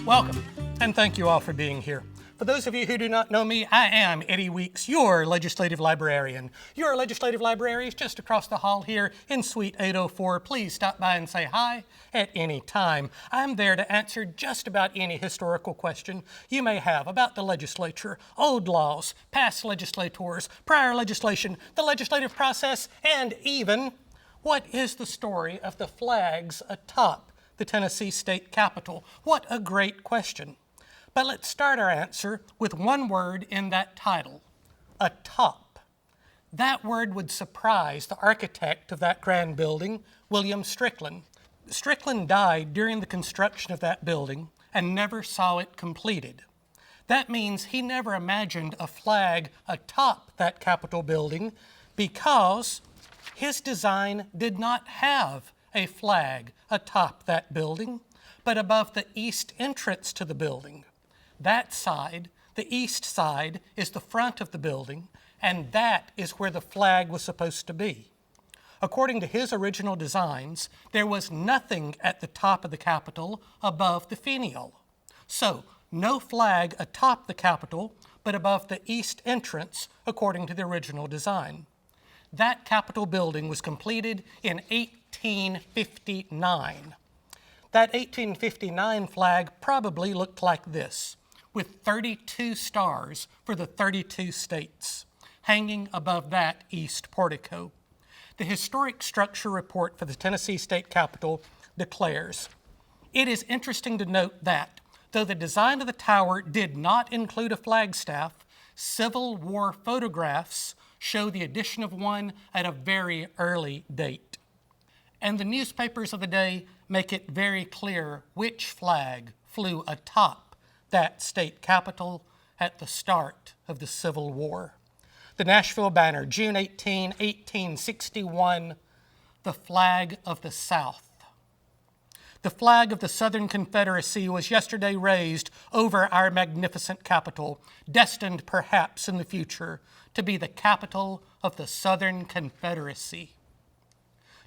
Welcome, and thank you all for being here. For those of you who do not know me, I am Eddie Weeks, your legislative librarian. Your legislative library is just across the hall here in Suite 804. Please stop by and say hi at any time. I'm there to answer just about any historical question you may have about the legislature, old laws, past legislators, prior legislation, the legislative process, and even what is the story of the flags atop the Tennessee state capitol? What a great question. But let's start our answer with one word in that title, atop. That word would surprise the architect of that grand building, William Strickland. Strickland died during the construction of that building and never saw it completed. That means he never imagined a flag atop that Capitol building because his design did not have a flag atop that building, but above the east entrance to the building. That side, the east side, is the front of the building, and that is where the flag was supposed to be. According to his original designs, there was nothing at the top of the Capitol above the finial. So, no flag atop the Capitol, but above the east entrance, according to the original design. That Capitol building was completed in 1859. That 1859 flag probably looked like this, with 32 stars for the 32 states, hanging above that east portico. The Historic Structure Report for the Tennessee State Capitol declares, "It is interesting to note that, though the design of the tower did not include a flagstaff, Civil War photographs show the addition of one at a very early date." And the newspapers of the day make it very clear which flag flew atop that state capitol at the start of the Civil War. The Nashville banner, June 18, 1861, the flag of the South. The flag of the Southern Confederacy was yesterday raised over our magnificent capital, destined perhaps in the future to be the capital of the Southern Confederacy.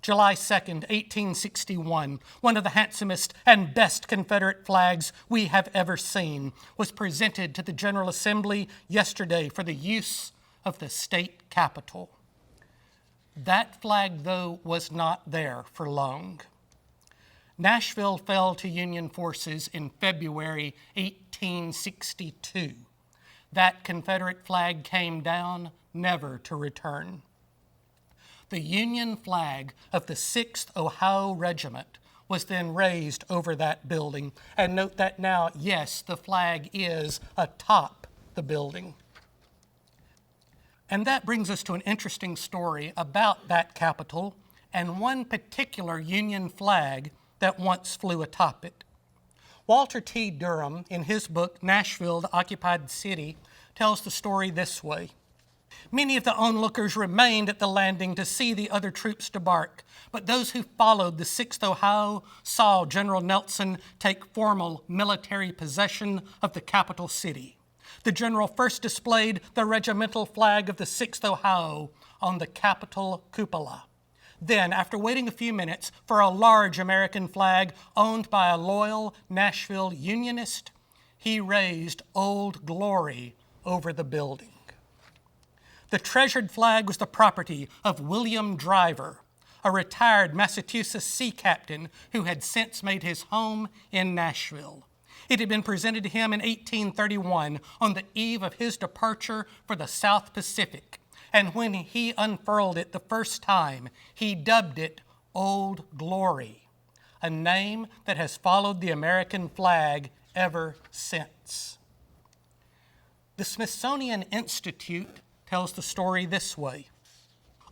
July 2nd, 1861, one of the handsomest and best Confederate flags we have ever seen, was presented to the General Assembly yesterday for the use of the state capitol. That flag, though, was not there for long. Nashville fell to Union forces in February 1862. That Confederate flag came down, never to return. The Union flag of the 6th Ohio Regiment was then raised over that building. And note that now, yes, the flag is atop the building. And that brings us to an interesting story about that Capitol and one particular Union flag that once flew atop it. Walter T. Durham, in his book, Nashville, the Occupied City, tells the story this way. Many of the onlookers remained at the landing to see the other troops debark, but those who followed the 6th Ohio saw General Nelson take formal military possession of the capital city. The general first displayed the regimental flag of the 6th Ohio on the Capitol cupola. Then, after waiting a few minutes for a large American flag owned by a loyal Nashville Unionist, he raised Old Glory over the building. The treasured flag was the property of William Driver, a retired Massachusetts sea captain who had since made his home in Nashville. It had been presented to him in 1831 on the eve of his departure for the South Pacific, and when he unfurled it the first time, he dubbed it Old Glory, a name that has followed the American flag ever since. The Smithsonian Institute tells the story this way.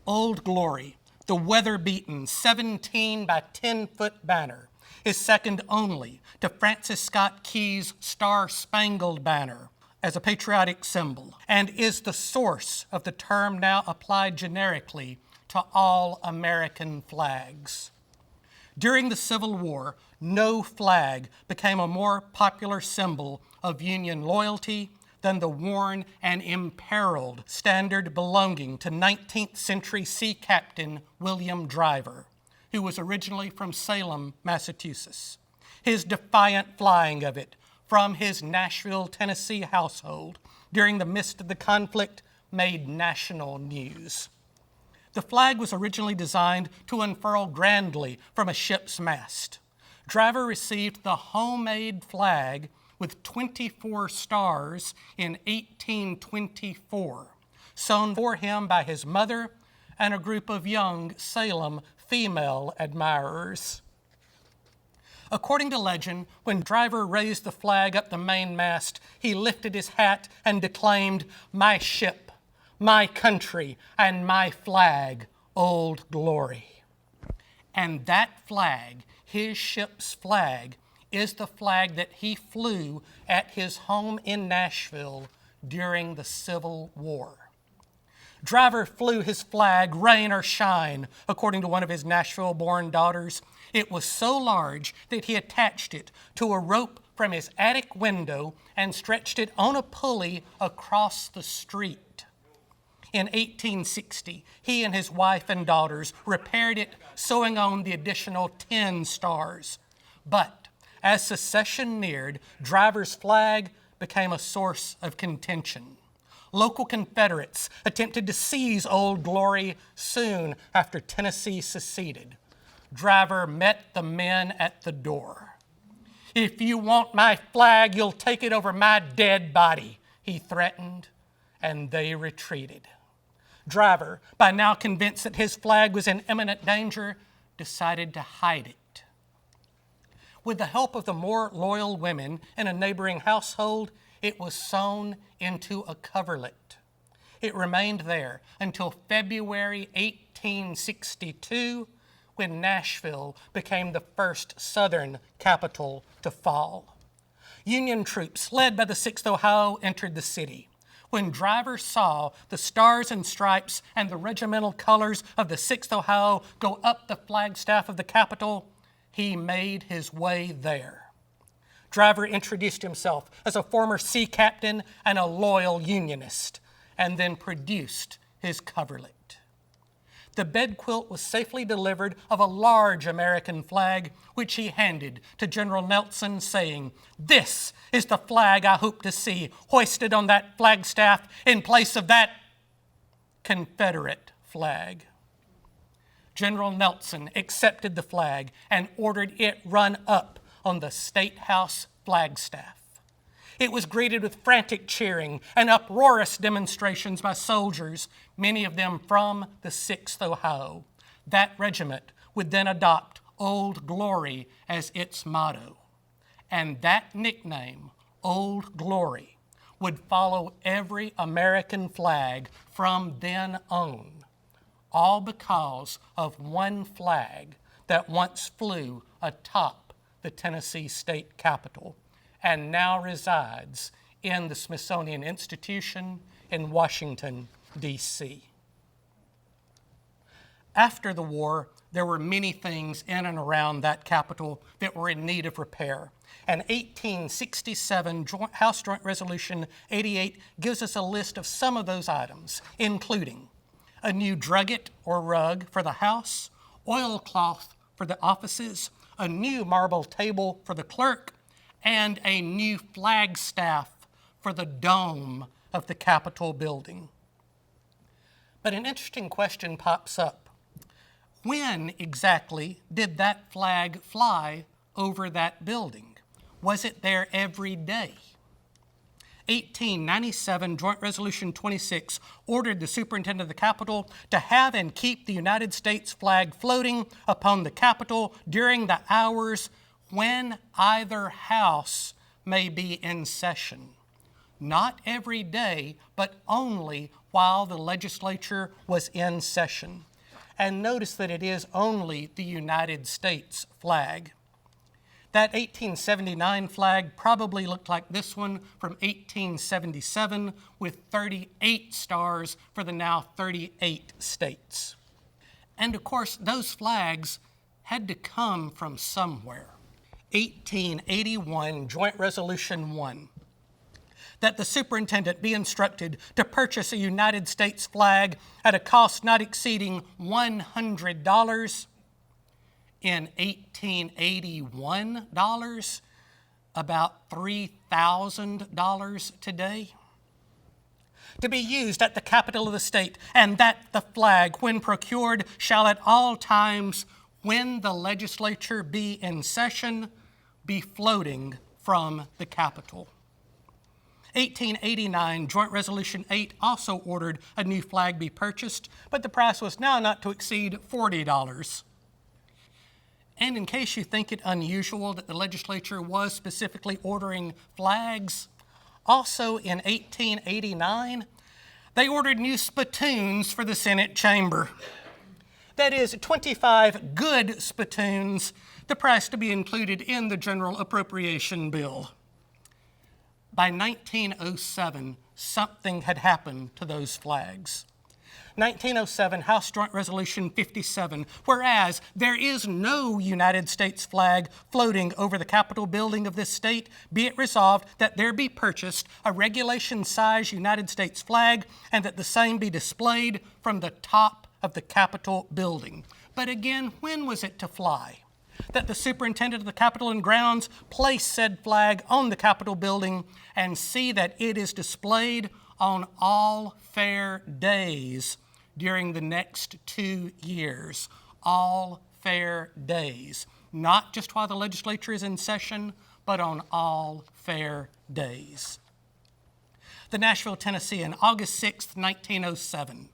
Old Glory, the weather-beaten 17 by 10-foot banner, is second only to Francis Scott Key's Star-Spangled Banner as a patriotic symbol, and is the source of the term now applied generically to all American flags. During the Civil War, no flag became a more popular symbol of Union loyalty than the worn and imperiled standard belonging to 19th century sea captain William Driver, who was originally from Salem, Massachusetts. His defiant flying of it from his Nashville, Tennessee household during the midst of the conflict made national news. The flag was originally designed to unfurl grandly from a ship's mast. Driver received the homemade flag with 24 stars in 1824, sewn for him by his mother and a group of young Salem female admirers. According to legend, when Driver raised the flag up the mainmast, he lifted his hat and declaimed, "My ship, my country, and my flag, Old Glory." And that flag, his ship's flag, is the flag that he flew at his home in Nashville during the Civil War. Driver flew his flag, rain or shine, according to one of his Nashville-born daughters. It was so large that he attached it to a rope from his attic window and stretched it on a pulley across the street. In 1860, he and his wife and daughters repaired it, sewing on the additional 10 stars. But as secession neared, Driver's flag became a source of contention. Local Confederates attempted to seize Old Glory soon after Tennessee seceded. Driver met the men at the door. "If you want my flag, you'll take it over my dead body," he threatened, and they retreated. Driver, by now convinced that his flag was in imminent danger, decided to hide it. With the help of the more loyal women in a neighboring household, it was sewn into a coverlet. It remained there until February 1862, when Nashville became the first Southern capital to fall. Union troops, led by the 6th Ohio, entered the city. When Driver saw the stars and stripes and the regimental colors of the 6th Ohio go up the flagstaff of the Capitol, he made his way there. Driver introduced himself as a former sea captain and a loyal Unionist, and then produced his coverlet. The bed quilt was safely delivered of a large American flag, which he handed to General Nelson, saying, "This is the flag I hope to see hoisted on that flagstaff in place of that Confederate flag." General Nelson accepted the flag and ordered it run up on the State House flagstaff. It was greeted with frantic cheering and uproarious demonstrations by soldiers, many of them from the 6th Ohio. That regiment would then adopt Old Glory as its motto. And that nickname, Old Glory, would follow every American flag from then on, all because of one flag that once flew atop the Tennessee State Capitol and now resides in the Smithsonian Institution in Washington, D.C. After the war, there were many things in and around that Capitol that were in need of repair. An 1867 House Joint Resolution 88 gives us a list of some of those items, including a new drugget or rug for the house, oilcloth for the offices, a new marble table for the clerk, and a new flagstaff for the dome of the Capitol building. But an interesting question pops up. When exactly did that flag fly over that building? Was it there every day? 1897 Joint Resolution 26 ordered the superintendent of the Capitol to have and keep the United States flag floating upon the Capitol during the hours when either house may be in session. Not every day, but only while the legislature was in session. And notice that it is only the United States flag. That 1879 flag probably looked like this one from 1877 with 38 stars for the now 38 states. And of course, those flags had to come from somewhere. 1881 Joint Resolution 1, that the superintendent be instructed to purchase a United States flag at a cost not exceeding $100. In 1881, about $3,000 today. To be used at the capital of the state, and that the flag, when procured, shall at all times, when the legislature be in session, be floating from the Capitol. 1889, Joint Resolution 8 also ordered a new flag be purchased, but the price was now not to exceed $40. And in case you think it unusual that the legislature was specifically ordering flags, also in 1889, they ordered new spittoons for the Senate chamber. That is, 25 good spittoons, the price to be included in the general appropriation bill. By 1907, something had happened to those flags. 1907, House Joint Resolution 57, whereas there is no United States flag floating over the Capitol building of this state, be it resolved that there be purchased a regulation-size United States flag and that the same be displayed from the top of the Capitol building. But again, when was it to fly? That the superintendent of the Capitol and grounds place said flag on the Capitol building and see that it is displayed on all fair days during the next 2 years. All fair days. Not just while the legislature is in session, but on all fair days. The Nashville, Tennessee, on August 6, 1907.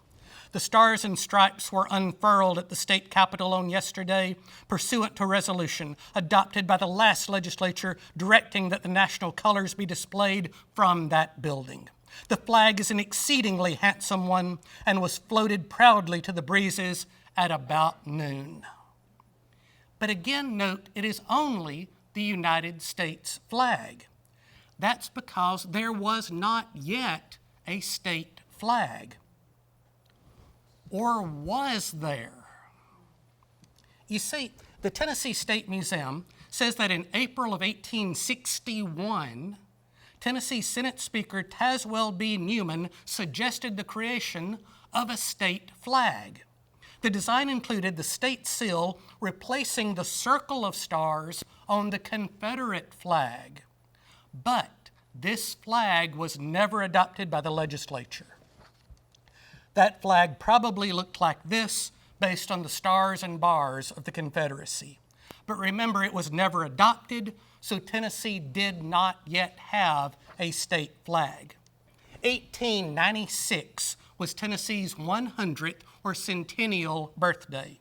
The Stars and Stripes were unfurled at the state capitol on yesterday, pursuant to a resolution adopted by the last legislature directing that the national colors be displayed from that building. The flag is an exceedingly handsome one and was floated proudly to the breezes at about noon. But again, note, it is only the United States flag. That's because there was not yet a state flag. Or was there? You see, the Tennessee State Museum says that in April of 1861, Tennessee Senate Speaker Tazewell B. Newman suggested the creation of a state flag. The design included the state seal replacing the circle of stars on the Confederate flag. But this flag was never adopted by the legislature. That flag probably looked like this based on the stars and bars of the Confederacy. But remember, it was never adopted, so Tennessee did not yet have a state flag. 1896 was Tennessee's 100th or centennial birthday,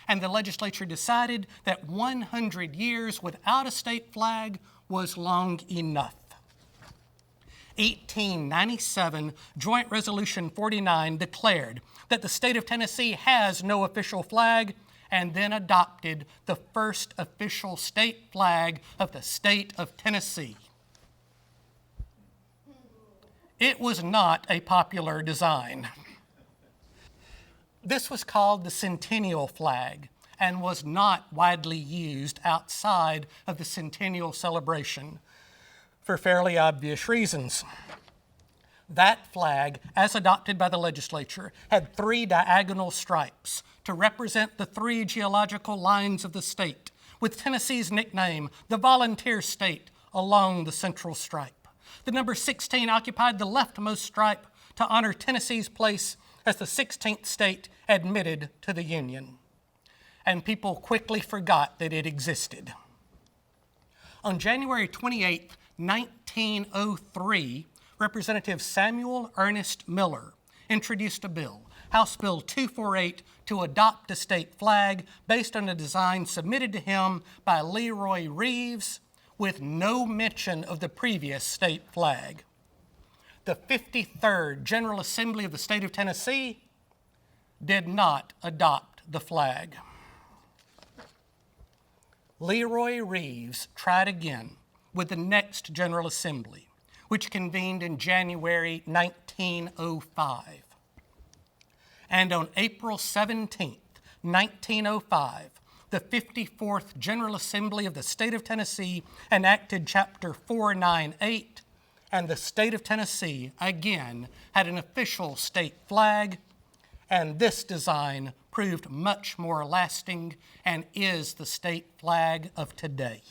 and the legislature decided that 100 years without a state flag was long enough. 1897, Joint Resolution 49 declared that the state of Tennessee has no official flag and then adopted the first official state flag of the state of Tennessee. It was not a popular design. This was called the Centennial flag and was not widely used outside of the centennial celebration, for fairly obvious reasons. That flag, as adopted by the legislature, had 3 diagonal stripes to represent the 3 geological lines of the state, with Tennessee's nickname, the Volunteer State, along the central stripe. The number 16 occupied the leftmost stripe to honor Tennessee's place as the 16th state admitted to the Union. And people quickly forgot that it existed. On January 28, 1903, Representative Samuel Ernest Miller introduced a bill, House Bill 248, to adopt a state flag based on a design submitted to him by Leroy Reeves with no mention of the previous state flag. The 53rd General Assembly of the state of Tennessee did not adopt the flag. Leroy Reeves tried again with the next General Assembly, which convened in January 1905. And on April 17, 1905, the 54th General Assembly of the state of Tennessee enacted Chapter 498, and the state of Tennessee again had an official state flag, and this design proved much more lasting and is the state flag of today.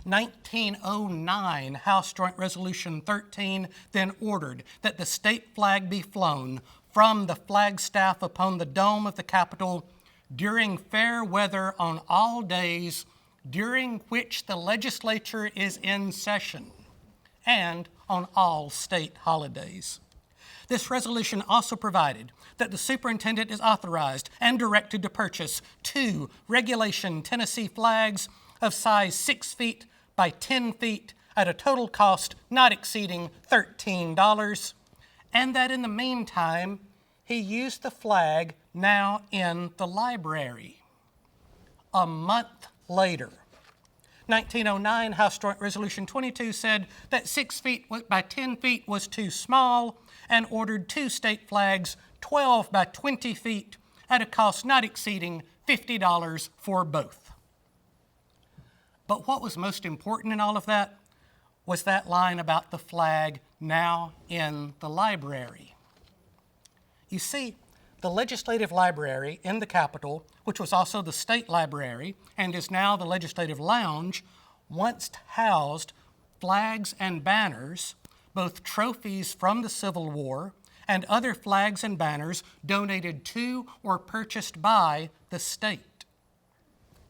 1909, House Joint Resolution 13 then ordered that the state flag be flown from the flagstaff upon the dome of the Capitol during fair weather on all days during which the legislature is in session and on all state holidays. This resolution also provided that the superintendent is authorized and directed to purchase 2 regulation Tennessee flags of size 6 feet by 10 feet at a total cost not exceeding $13, and that in the meantime, he used the flag now in the library. A month later, 1909 House Joint Resolution 22 said that 6 feet by 10 feet was too small and ordered 2 state flags 12 by 20 feet at a cost not exceeding $50 for both. But what was most important in all of that was that line about the flag now in the library. You see, the Legislative Library in the Capitol, which was also the State Library and is now the Legislative Lounge, once housed flags and banners, both trophies from the Civil War and other flags and banners donated to or purchased by the state.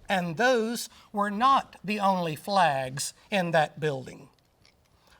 And those were not the only flags in that building.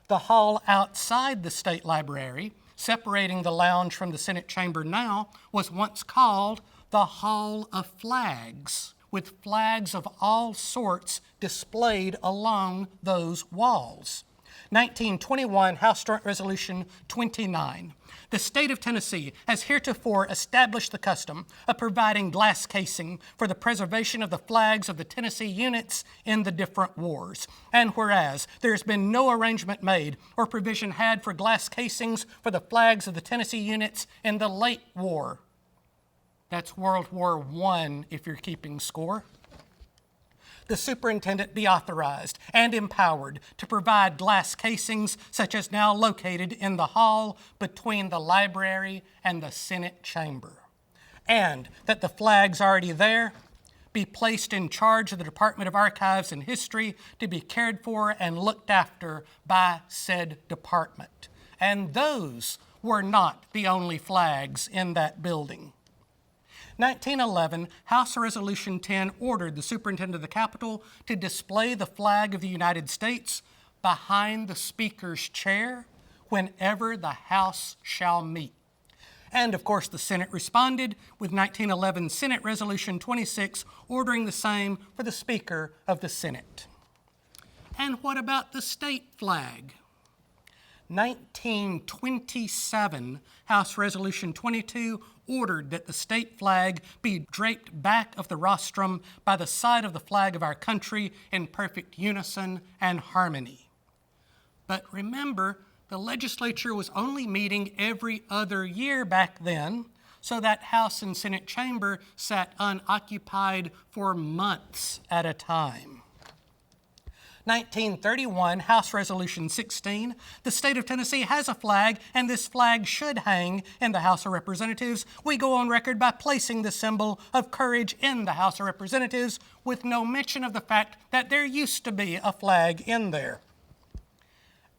The hall outside the State Library, separating the lounge from the Senate chamber now, was once called the Hall of Flags, with flags of all sorts displayed along those walls. 1921 House Joint Resolution 29. The state of Tennessee has heretofore established the custom of providing glass casing for the preservation of the flags of the Tennessee units in the different wars. And whereas there has been no arrangement made or provision had for glass casings for the flags of the Tennessee units in the late war. That's World War I if you're keeping score. The superintendent be authorized and empowered to provide glass casings such as now located in the hall between the library and the Senate chamber, and that the flags already there be placed in charge of the Department of Archives and History to be cared for and looked after by said department. And those were not the only flags in that building. 1911, House Resolution 10 ordered the superintendent of the Capitol to display the flag of the United States behind the Speaker's chair whenever the House shall meet. And of course, the Senate responded with 1911 Senate Resolution 26 ordering the same for the Speaker of the Senate. And what about the state flag? 1927 House Resolution 22 ordered that the state flag be draped back of the rostrum by the side of the flag of our country in perfect unison and harmony. But remember, the legislature was only meeting every other year back then, so that House and Senate chamber sat unoccupied for months at a time. 1931, House Resolution 16, the state of Tennessee has a flag, and this flag should hang in the House of Representatives. We go on record by placing the symbol of courage in the House of Representatives with no mention of the fact that there used to be a flag in there.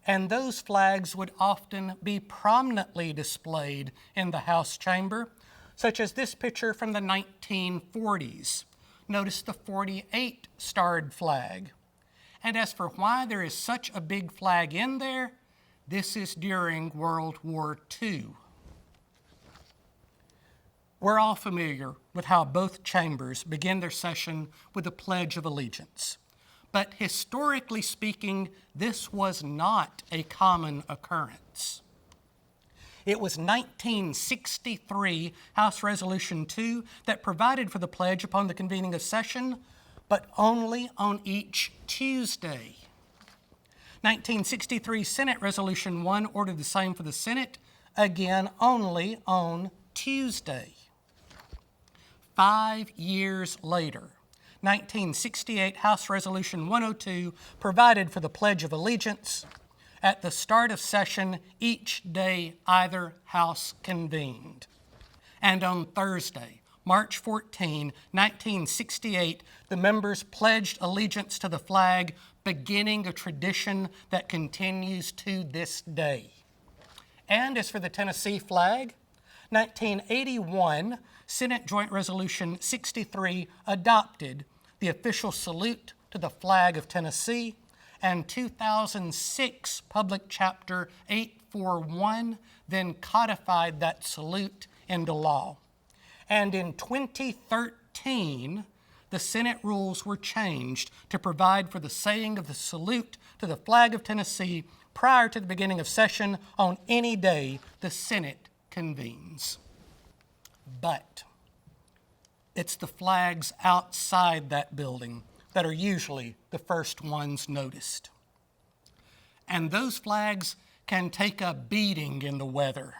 And those flags would often be prominently displayed in the House chamber, such as this picture from the 1940s. Notice the 48 starred flag. And as for why there is such a big flag in there, this is during World War II. We're all familiar with how both chambers begin their session with the Pledge of Allegiance. But historically speaking, this was not a common occurrence. It was 1963 House Resolution 2 that provided for the pledge upon the convening of session, but only on each Tuesday. 1963 Senate Resolution 1 ordered the same for the Senate, again only on Tuesday. 5 years later, 1968 House Resolution 102 provided for the Pledge of Allegiance at the start of session each day either house convened. And on Thursday, March 14, 1968, the members pledged allegiance to the flag, beginning a tradition that continues to this day. And as for the Tennessee flag, 1981, Senate Joint Resolution 63 adopted the official salute to the flag of Tennessee, and 2006 Public Chapter 841 then codified that salute into law. And in 2013, the Senate rules were changed to provide for the saying of the salute to the flag of Tennessee prior to the beginning of session on any day the Senate convenes. But it's the flags outside that building that are usually the first ones noticed. And those flags can take a beating in the weather.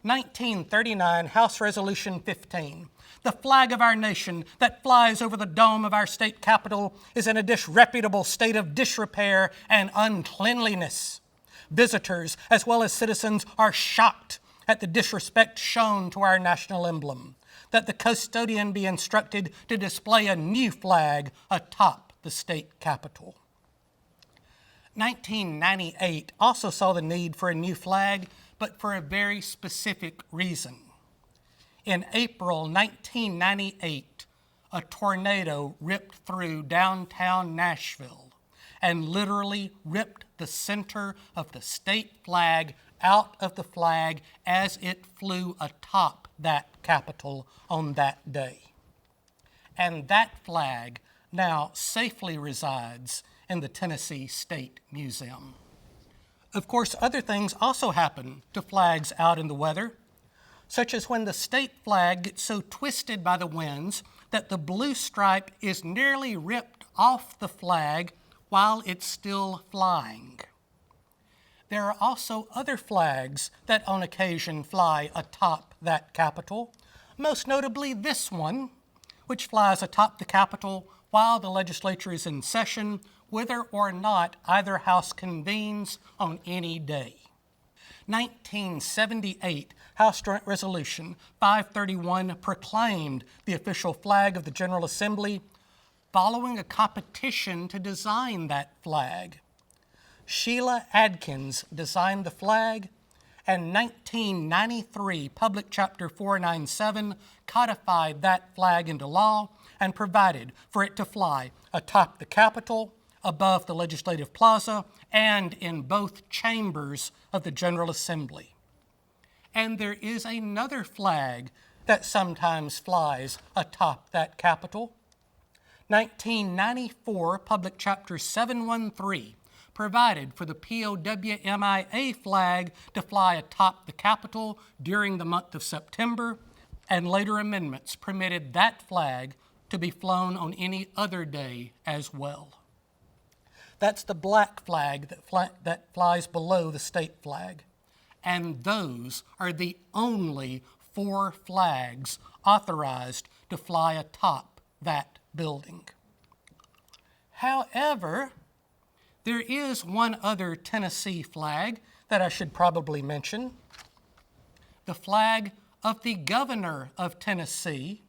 1939 House Resolution 15. The flag of our nation that flies over the dome of our state capitol is in a disreputable state of disrepair and uncleanliness. Visitors, as well as citizens, are shocked at the disrespect shown to our national emblem, that the custodian be instructed to display a new flag atop the state capitol. 1998 also saw the need for a new flag, but for a very specific reason. In April 1998, a tornado ripped through downtown Nashville and literally ripped the center of the state flag out of the flag as it flew atop that capitol on that day. And that flag now safely resides in the Tennessee State Museum. Of course, other things also happen to flags out in the weather, such as when the state flag gets so twisted by the winds that the blue stripe is nearly ripped off the flag while it's still flying. There are also other flags that on occasion fly atop that capitol, most notably this one, which flies atop the capitol while the legislature is in session, whether or not either house convenes on any day. 1978 House Joint Resolution 531 proclaimed the official flag of the General Assembly following a competition to design that flag. Sheila Adkins designed the flag, and 1993 Public Chapter 497 codified that flag into law and provided for it to fly atop the Capitol, above the Legislative Plaza, and in both chambers of the General Assembly. And there is another flag that sometimes flies atop that Capitol. 1994 Public Chapter 713 provided for the POWMIA flag to fly atop the Capitol during the month of September, and later amendments permitted that flag to be flown on any other day as well. That's the black flag that flies below the state flag. And those are the only 4 flags authorized to fly atop that building. However, there is one other Tennessee flag that I should probably mention. The flag of the governor of Tennessee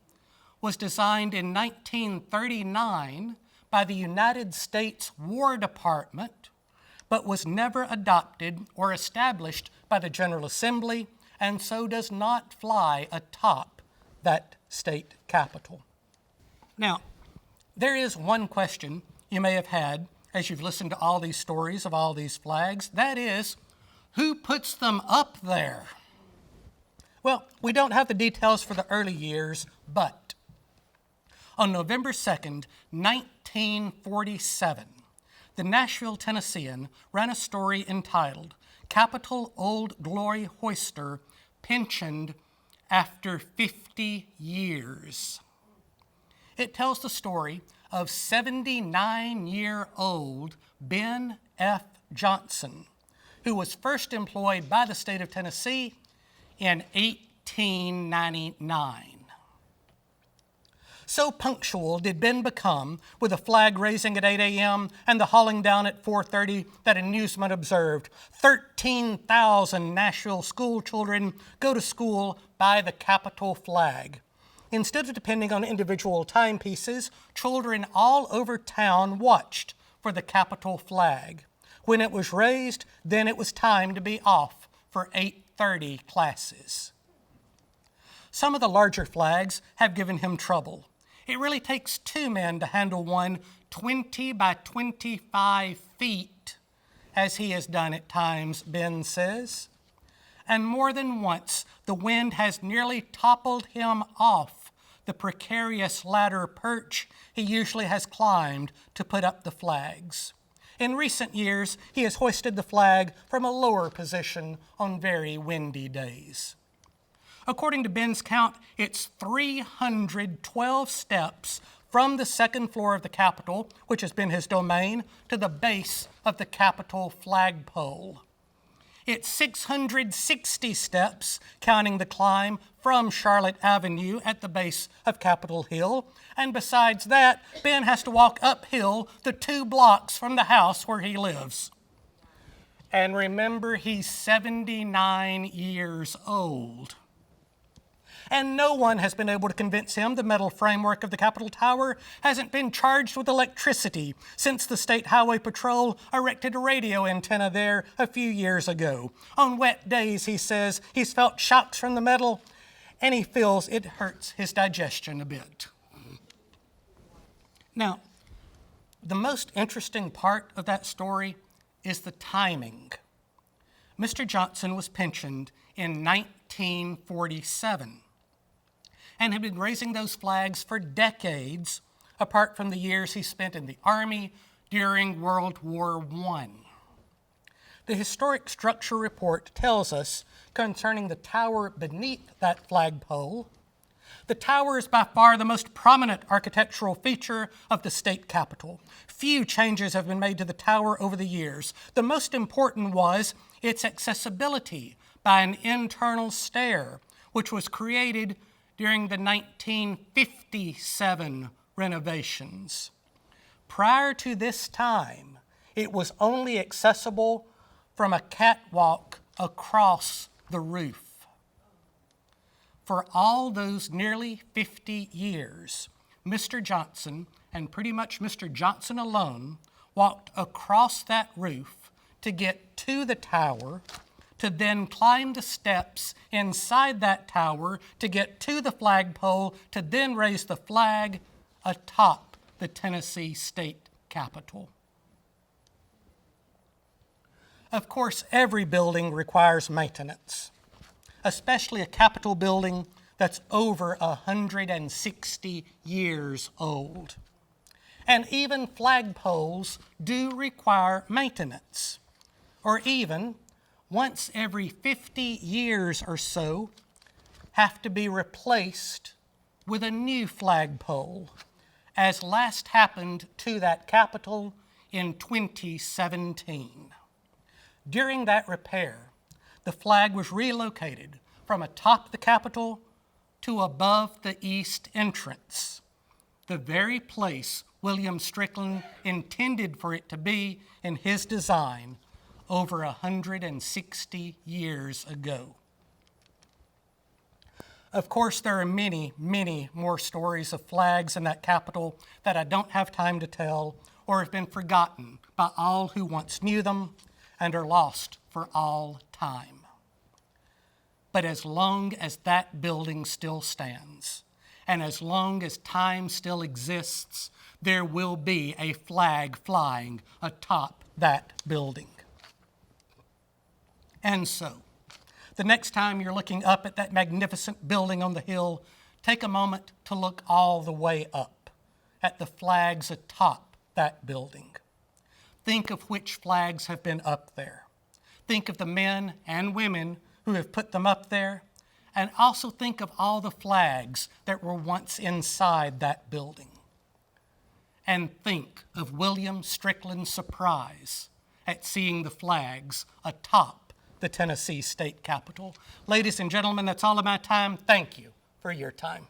was designed in 1939 by the United States War Department, but was never adopted or established by the General Assembly, and so does not fly atop that state capitol. Now, there is one question you may have had as you've listened to all these stories of all these flags. That is, who puts them up there? Well, we don't have the details for the early years, but on November 2nd, 1947, the Nashville Tennessean ran a story entitled, "Capitol Old Glory Hoister Pensioned After 50 Years." It tells the story of 79-year-old Ben F. Johnson, who was first employed by the state of Tennessee in 1899. So punctual did Ben become with the flag raising at 8 a.m. and the hauling down at 4:30 that a newsman observed 13,000 Nashville school children go to school by the Capitol flag. instead of depending on individual timepieces, children all over town watched for the Capitol flag. When it was raised, then it was time to be off for 8:30 classes. Some of the larger flags have given him trouble. It really takes two men to handle one 20 by 25 feet, as he has done at times, Ben says. And more than once, the wind has nearly toppled him off the precarious ladder perch he usually has climbed to put up the flags. In recent years, he has hoisted the flag from a lower position on very windy days. According to Ben's count, it's 312 steps from the second floor of the Capitol, which has been his domain, to the base of the Capitol flagpole. It's 660 steps, counting the climb from Charlotte Avenue at the base of Capitol Hill. And besides that, Ben has to walk uphill the 2 blocks from the house where he lives. And remember, he's 79 years old. And no one has been able to convince him the metal framework of the Capitol Tower hasn't been charged with electricity since the State Highway Patrol erected a radio antenna there a few years ago. On wet days, he says, he's felt shocks from the metal, and he feels it hurts his digestion a bit. Now, the most interesting part of that story is the timing. Mr. Johnson was pensioned in 1947. And had been raising those flags for decades, apart from the years he spent in the Army during World War I. The historic structure report tells us concerning the tower beneath that flagpole, the tower is by far the most prominent architectural feature of the state capitol. Few changes have been made to the tower over the years. The most important was its accessibility by an internal stair, which was created during the 1957 renovations. Prior to this time, it was only accessible from a catwalk across the roof. For all those nearly 50 years, Mr. Johnson, and pretty much Mr. Johnson alone, walked across that roof to get to the tower, to then climb the steps inside that tower to get to the flagpole, to then raise the flag atop the Tennessee State Capitol. Of course, every building requires maintenance, especially a Capitol building that's over 160 years old. And even flagpoles do require maintenance, or even once every 50 years or so, have to be replaced with a new flagpole, as last happened to that Capitol in 2017. During that repair, the flag was relocated from atop the Capitol to above the east entrance, the very place William Strickland intended for it to be in his design over 160 years ago. Of course, there are many, many more stories of flags in that Capitol that I don't have time to tell or have been forgotten by all who once knew them and are lost for all time. But as long as that building still stands, and as long as time still exists, there will be a flag flying atop that building. And so, the next time you're looking up at that magnificent building on the hill, take a moment to look all the way up at the flags atop that building. Think of which flags have been up there. Think of the men and women who have put them up there, and also think of all the flags that were once inside that building. And think of William Strickland's surprise at seeing the flags atop the Tennessee State Capitol. Ladies and gentlemen, that's all of my time. Thank you for your time.